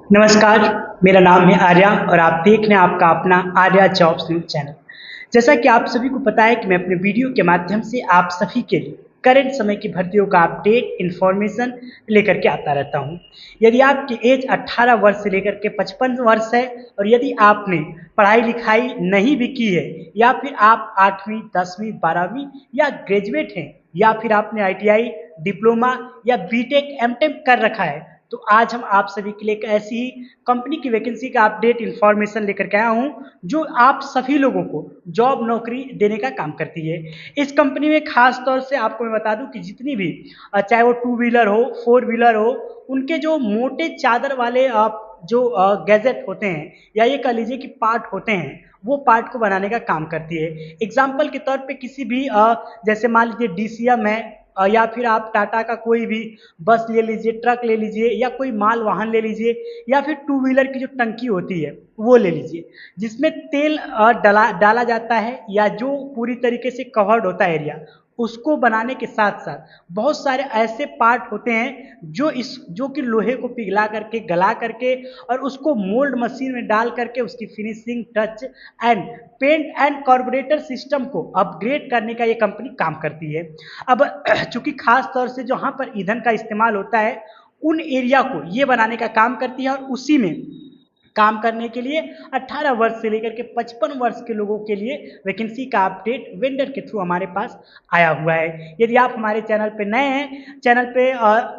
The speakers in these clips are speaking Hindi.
नमस्कार, मेरा नाम है आर्या और आप देख रहे हैं आपका अपना आर्या जॉब्स न्यूज़ चैनल। जैसा कि आप सभी को पता है कि मैं अपने वीडियो के माध्यम से आप सभी के लिए करंट समय की भर्तियों का अपडेट इन्फॉर्मेशन लेकर के आता रहता हूं। यदि आपकी एज 18 वर्ष से लेकर के 55 वर्ष है और यदि आपने पढ़ाई लिखाई नहीं भी की है या फिर आप 8वीं 10वीं 12वीं या ग्रेजुएट हैं या फिर आपने आईटीआई डिप्लोमा या बीटेक एमटेक कर रखा है, तो आज हम आप सभी के लिए एक ऐसी ही कंपनी की वैकेंसी का अपडेट इन्फॉर्मेशन लेकर के आया हूं जो आप सभी लोगों को जॉब नौकरी देने का काम करती है। इस कंपनी में खास तौर से आपको मैं बता दूं कि जितनी भी चाहे वो टू व्हीलर हो फोर व्हीलर हो, उनके जो मोटे चादर वाले जो गैजेट होते हैं या ये कह लीजिए कि पार्ट होते हैं, वो पार्ट को बनाने का काम करती है। एग्जाम्पल के तौर पे किसी भी जैसे मान लीजिए डीसीएम है, या फिर आप टाटा का कोई भी बस ले लीजिए, ट्रक ले लीजिए या कोई माल वाहन ले लीजिए या फिर टू व्हीलर की जो टंकी होती है वो ले लीजिए, जिसमें तेल डाला डाला जाता है या जो पूरी तरीके से कवर्ड होता है एरिया, उसको बनाने के साथ साथ बहुत सारे ऐसे पार्ट होते हैं जो कि लोहे को पिघला करके गला करके और उसको मोल्ड मशीन में डाल करके उसकी finishing touch and paint and carburettor system को अपग्रेड करने का ये कंपनी काम करती है। अब चूंकि खास तौर से जहाँ पर ईंधन का इस्तेमाल होता है उन एरिया को ये बनाने का काम करती है और उसी में काम करने के लिए 18 वर्ष से लेकर के 55 वर्ष के लोगों के लिए वैकेंसी का अपडेट वेंडर के थ्रू हमारे पास आया हुआ है। यदि आप हमारे चैनल पे नए हैं, चैनल पे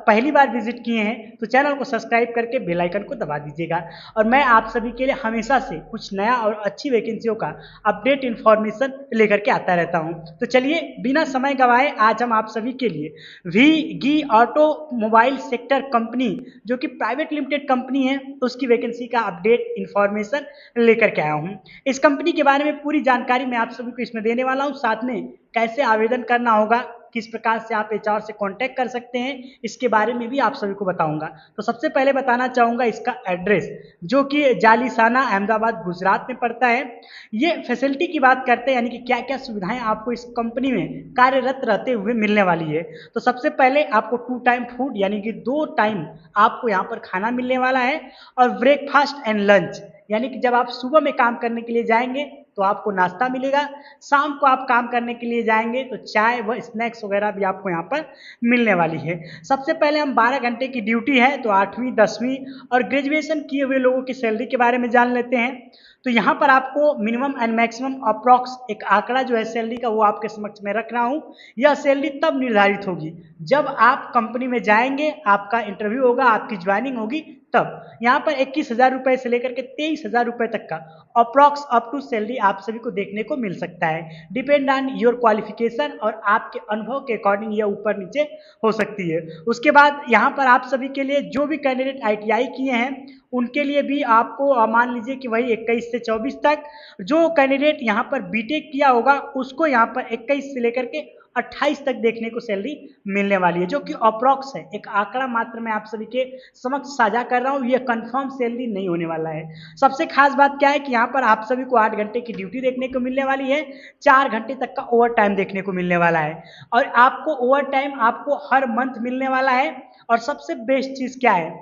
पहली बार विजिट किए हैं, तो चैनल को सब्सक्राइब करके बेल आइकन को दबा दीजिएगा और मैं आप सभी के लिए हमेशा से कुछ नया और अच्छी वैकेंसियों का अपडेट इन्फॉर्मेशन लेकर के आता रहता हूँ। तो चलिए बिना समय गंवाए आज हम आप सभी के लिए we automobile sector company जो कि प्राइवेट लिमिटेड कंपनी है उसकी वैकेंसी का अपडेट इंफॉर्मेशन लेकर के आया हूं। इस कंपनी के बारे में पूरी जानकारी मैं आप सभी को इसमें देने वाला हूं, साथ में कैसे आवेदन करना होगा, किस प्रकार से आप एचआर से कांटेक्ट कर सकते हैं, इसके बारे में भी आप सभी को बताऊंगा। तो सबसे पहले बताना चाहूंगा इसका एड्रेस जो कि जालिसाना अहमदाबाद गुजरात में पड़ता है। ये फैसिलिटी की बात करते हैं यानी कि क्या क्या सुविधाएं आपको इस कंपनी में कार्यरत रहते हुए मिलने वाली है। तो सबसे पहले आपको 2 टाइम फूड यानी कि 2 टाइम आपको यहाँ पर खाना मिलने वाला है और ब्रेकफास्ट एंड लंच यानी कि जब आप सुबह में काम करने के लिए जाएंगे तो आपको नाश्ता मिलेगा, शाम को आप काम करने के लिए जाएंगे तो चाय व स्नैक्स वगैरह भी आपको यहाँ पर मिलने वाली है। सबसे पहले हम 12 घंटे की ड्यूटी है तो 8वीं 10वीं और ग्रेजुएशन किए हुए लोगों की सैलरी के बारे में जान लेते हैं। तो यहाँ पर आपको मिनिमम एंड मैक्सिमम अप्रॉक्स एक आंकड़ा जो है सैलरी का वो आपके समक्ष में रख रहा हूँ। यह सैलरी तब निर्धारित होगी जब आप कंपनी में जाएंगे, आपका इंटरव्यू होगा, आपकी ज्वाइनिंग होगी, तब यहाँ पर 21,000 रुपए से लेकर के 23,000 रुपए तक का अप्रॉक्स अप टू सैलरी आप सभी को देखने को मिल सकता है। डिपेंड ऑन योर क्वालिफिकेशन और आपके अनुभव के अकॉर्डिंग यह ऊपर नीचे हो सकती है। उसके बाद यहाँ पर आप सभी के लिए जो भी कैंडिडेट आईटीआई किए हैं उनके लिए भी आपको मान लीजिए कि वही 21 से 24 तक, जो कैंडिडेट यहाँ पर बीटेक किया होगा उसको यहाँ पर 21 से लेकर के 28 तक देखने को सैलरी मिलने वाली है, जो कि अप्रॉक्स है, एक आंकड़ा मात्र मैं आप सभी के समक्ष साझा कर रहा हूँ, ये कंफर्म सैलरी नहीं होने वाला है। सबसे खास बात क्या है कि यहाँ पर आप सभी को 8 घंटे की ड्यूटी देखने को मिलने वाली है, 4 घंटे तक का ओवर टाइम देखने को मिलने वाला है और आपको ओवर टाइम आपको हर मंथ मिलने वाला है। और सबसे बेस्ट चीज़ क्या है,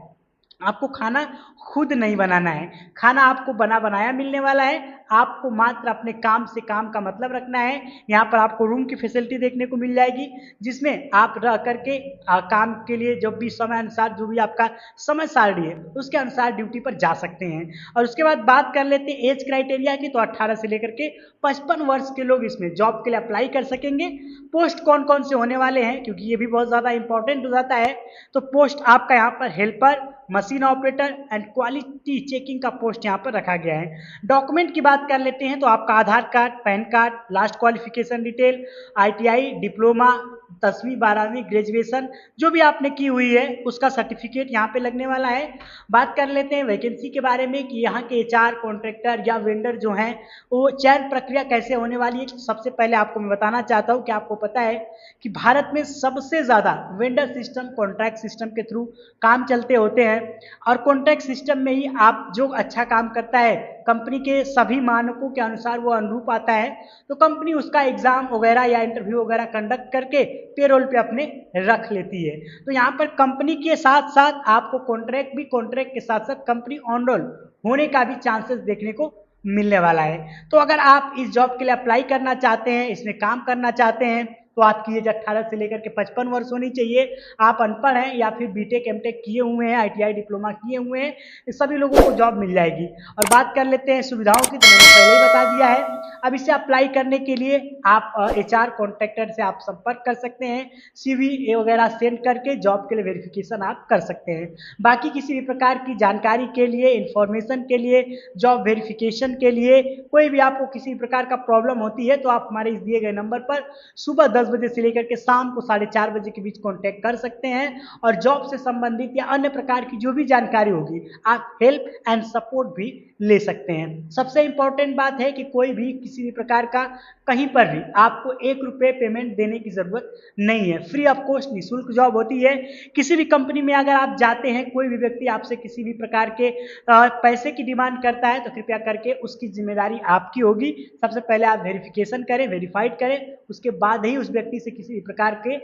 आपको खाना खुद नहीं बनाना है, खाना आपको बना बनाया मिलने वाला है। आपको मात्र अपने काम से काम का मतलब रखना है। यहाँ पर आपको रूम की फैसिलिटी देखने को मिल जाएगी जिसमें आप रह करके काम के लिए जब भी समय अनुसार जो भी आपका समय सारणी है उसके अनुसार ड्यूटी पर जा सकते हैं। और उसके बाद बात कर लेते हैं एज क्राइटेरिया की, तो 18 से लेकर के 55 वर्ष के लोग इसमें जॉब के लिए अप्लाई कर सकेंगे। पोस्ट कौन कौन से होने वाले हैं क्योंकि ये भी बहुत ज़्यादा इंपॉर्टेंट हो जाता है, तो पोस्ट आपका यहाँ पर helper, machine operator and quality checking का पोस्ट यहाँ पर रखा गया है। डॉक्यूमेंट की बात कर लेते हैं तो आपका Aadhaar card, PAN card, last qualification detail, ITI diploma 10वीं 12वीं ग्रेजुएशन जो भी आपने की हुई है उसका सर्टिफिकेट यहाँ पे लगने वाला है। बात कर लेते हैं वैकेंसी के बारे में कि यहाँ के एचआर, कॉन्ट्रैक्टर या वेंडर जो हैं वो चयन प्रक्रिया कैसे होने वाली है। सबसे पहले आपको मैं बताना चाहता हूँ कि आपको पता है कि भारत में सबसे ज़्यादा वेंडर सिस्टम कॉन्ट्रैक्ट सिस्टम के थ्रू काम चलते होते हैं और कॉन्ट्रैक्ट सिस्टम में ही आप जो अच्छा काम करता है कंपनी के सभी मानकों के अनुसार वो अनुरूप आता है तो कंपनी उसका एग्जाम वगैरह या इंटरव्यू वगैरह कंडक्ट करके पेरोल पे अपने रख लेती है। तो यहाँ पर कंपनी के साथ साथ आपको कॉन्ट्रैक्ट के साथ साथ कंपनी ऑन रोल होने का भी चांसेस देखने को मिलने वाला है। तो अगर आप इस जॉब के लिए अप्लाई करना चाहते हैं, इसमें काम करना चाहते हैं, तो आपकी एज 18 से लेकर के 55 वर्ष होनी चाहिए। आप अनपढ़ हैं या फिर बीटेक एमटेक किए हुए हैं, आईटीआई डिप्लोमा किए हुए हैं, इस सभी लोगों को जॉब मिल जाएगी। और बात कर लेते हैं सुविधाओं की, तो मैंने पहले ही बता दिया है। अब इसे अप्लाई करने के लिए आप एचआर कॉन्ट्रैक्टर से आप संपर्क कर सकते हैं, सीवी वगैरह सेंड करके जॉब के लिए वेरिफिकेशन आप कर सकते हैं। बाकी किसी भी प्रकार की जानकारी के लिए, इंफॉर्मेशन के लिए, जॉब वेरिफिकेशन के लिए, कोई भी आपको किसी प्रकार का प्रॉब्लम होती है तो आप हमारे इस दिए गए नंबर पर सुबह 10 बजे से लेकर के शाम को 4:30 बजे के बीच कांटेक्ट कर सकते हैं। और जॉब से संबंधित या अन्य प्रकार की जो भी जानकारी होगी आप हेल्प एंड सपोर्ट भी ले सकते हैं। सबसे इंपॉर्टेंट बात है कि कोई भी किसी भी प्रकार का कहीं पर भी आपको 1 रुपये पेमेंट देने की जरूरत नहीं है। फ्री ऑफ कॉस्ट निःशुल्क जॉब होती है। किसी भी कंपनी में अगर आप जाते हैं, कोई भी व्यक्ति आपसे किसी भी प्रकार के पैसे की डिमांड करता है तो कृपया करके उसकी जिम्मेदारी आपकी होगी। सबसे पहले आप वेरिफिकेशन करें, वेरीफाइड करें, उसके बाद ही उस व्यक्ति से किसी भी प्रकार के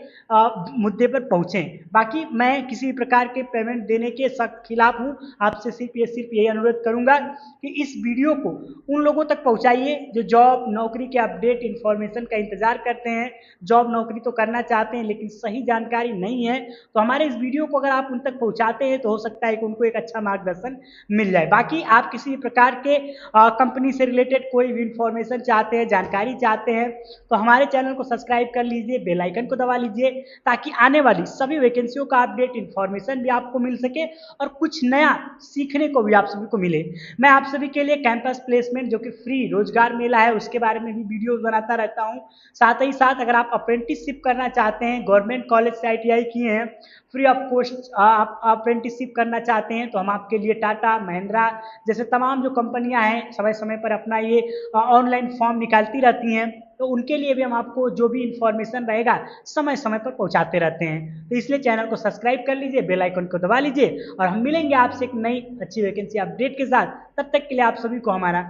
मुद्दे पर पहुंचें। बाकी मैं किसी भी प्रकार के पेमेंट देने के सख्त खिलाफ हूं। आपसे सिर्फ यही अनुरोध करूंगा कि इस वीडियो को उन लोगों तक पहुंचाइए जो जॉब नौकरी के अपडेट इंफॉर्मेशन का इंतजार करते हैं, जॉब नौकरी तो करना चाहते हैं लेकिन सही जानकारी नहीं है। तो हमारे इस वीडियो को अगर आप उन तक पहुंचाते हैं तो हो सकता है कि उनको एक अच्छा मार्गदर्शन मिल जाए। बाकी आप किसी भी प्रकार के कंपनी से रिलेटेड कोई भी इंफॉर्मेशन चाहते हैं, जानकारी चाहते हैं, तो हमारे चैनल को सब्सक्राइब कर लीजिए, बेल आइकन को दबा लीजिए ताकि आने वाली सभी वैकेंसियों का अपडेट इंफॉर्मेशन भी आपको मिल सके और कुछ नया सीखने को भी आप सभी को मिले। मैं आप सभी के लिए कैंपस प्लेसमेंट जो कि फ्री रोजगार मेला है उसके बारे में भी वीडियोस बनाता रहता हूं। साथ ही साथ अगर आप अप्रेंटिसशिप करना चाहते हैं, गवर्नमेंट कॉलेज से आईटीआई किए हैं, फ्री ऑफ कॉस्ट आप अप्रेंटिसशिप करना चाहते हैं तो हम आपके लिए टाटा, महिंद्रा जैसे तमाम जो कंपनियां हैं समय समय पर अपना ये ऑनलाइन फॉर्म निकालती रहती हैं, तो उनके लिए भी हम आपको जो भी इंफॉर्मेशन रहेगा समय समय पर पहुंचाते रहते हैं। तो इसलिए चैनल को सब्सक्राइब कर लीजिए, बेल आइकन को दबा लीजिए और हम मिलेंगे आपसे एक नई अच्छी वैकेंसी अपडेट के साथ। तब तक के लिए आप सभी को हमारा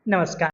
नमस्कार।